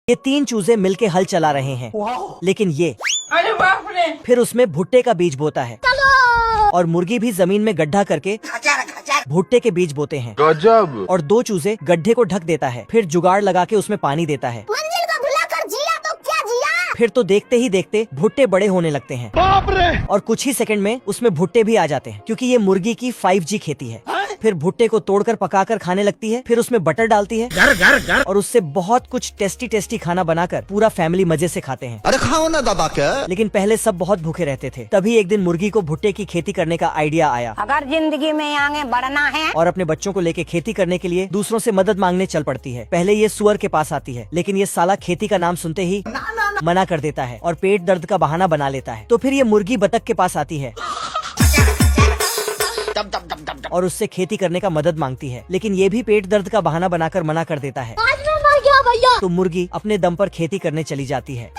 ये 3 चूजे मिलके हल चला रहे हैं, लेकिन ये अरे बाप रे। फिर उसमें भुट्टे का बीज बोता है और मुर्गी भी जमीन में गड्ढा करके भुट्टे के बीज बोते हैं। गजब। और 2 चूजे गड्ढे को ढक देता है, फिर जुगाड़ लगा के उसमें पानी देता है। मंजिल को भुलाकर जिया तो क्या जिया। फिर तो देखते ही देखते भुट्टे बड़े होने लगते हैं बाप रे। और कुछ ही सेकंड में उसमें भुट्टे भी आ जाते हैं, क्योंकि ये मुर्गी की 5G खेती है। फिर भुट्टे को तोड़कर पकाकर खाने लगती है, फिर उसमें बटर डालती है और उससे बहुत कुछ टेस्टी टेस्टी खाना बनाकर पूरा फैमिली मजे से खाते हैं। अरे खाओ ना दादा के। लेकिन पहले सब बहुत भूखे रहते थे। तभी एक दिन मुर्गी को भुट्टे की खेती करने का आइडिया आया अगर जिंदगी में आगे बढ़ना है और अपने बच्चों को लेके खेती करने के लिए दूसरों से मदद मांगने चल पड़ती है। पहले ये सुअर के पास आती है, लेकिन ये साला खेती का नाम सुनते ही मना कर देता है और पेट दर्द का बहाना बना लेता है। तो फिर ये मुर्गी बतख के पास आती है और उससे खेती करने का मदद मांगती है, लेकिन ये भी पेट दर्द का बहाना बनाकर मना कर देता है। आज मैं मर गया भैया। तो मुर्गी अपने दम पर खेती करने चली जाती है।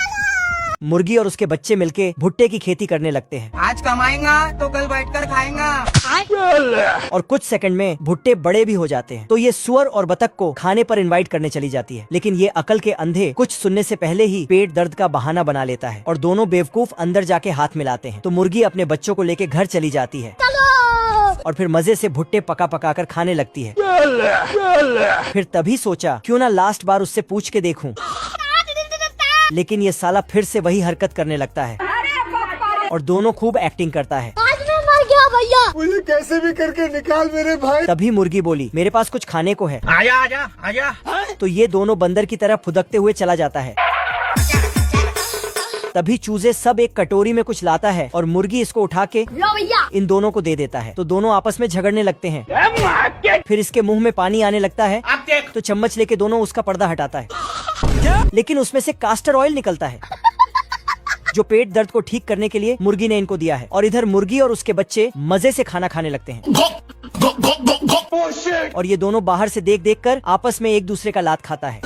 मुर्गी और उसके बच्चे मिलके भुट्टे की खेती करने लगते हैं आज कमाएगा तो कल बैठकर खाएगा। और कुछ सेकंड में भुट्टे बड़े भी हो जाते हैं। तो ये सुअर और बतख को खाने पर इनवाइट करने चली जाती है, लेकिन ये अकल के अंधे कुछ सुनने से पहले ही पेट दर्द का बहाना बना लेता है और दोनों बेवकूफ अंदर जाके हाथ मिलाते हैं। तो मुर्गी अपने बच्चों को लेके घर चली जाती है और फिर मजे से भुट्टे पका पका कर खाने लगती है। फिर तभी सोचा क्यों ना लास्ट बार उससे पूछ के देखूं, लेकिन ये साला फिर से वही हरकत करने लगता है और दोनों खूब एक्टिंग करता है। आज मैं मर गया भैया। मुझे कैसे भी करके निकाल मेरे भाई। तभी मुर्गी बोली मेरे पास कुछ खाने को है। आजा आजा आजा। तो ये दोनों बंदर की तरह फुदकते हुए चला जाता है। तभी चूजे सब एक कटोरी में कुछ लाता है और मुर्गी इसको उठा के लो भैया। इन दोनों को दे देता है। तो दोनों आपस में झगड़ने लगते हैं। फिर इसके मुंह में पानी आने लगता है अब देख। तो चम्मच लेके दोनों उसका पर्दा हटाता है, लेकिन उसमें से कास्टर ऑयल निकलता है जो पेट दर्द को ठीक करने के लिए मुर्गी ने इनको दिया है। और इधर मुर्गी और उसके बच्चे मजे से खाना खाने लगते हैं और ये दोनों बाहर से देख देख कर आपस में एक दूसरे का लात खाता है।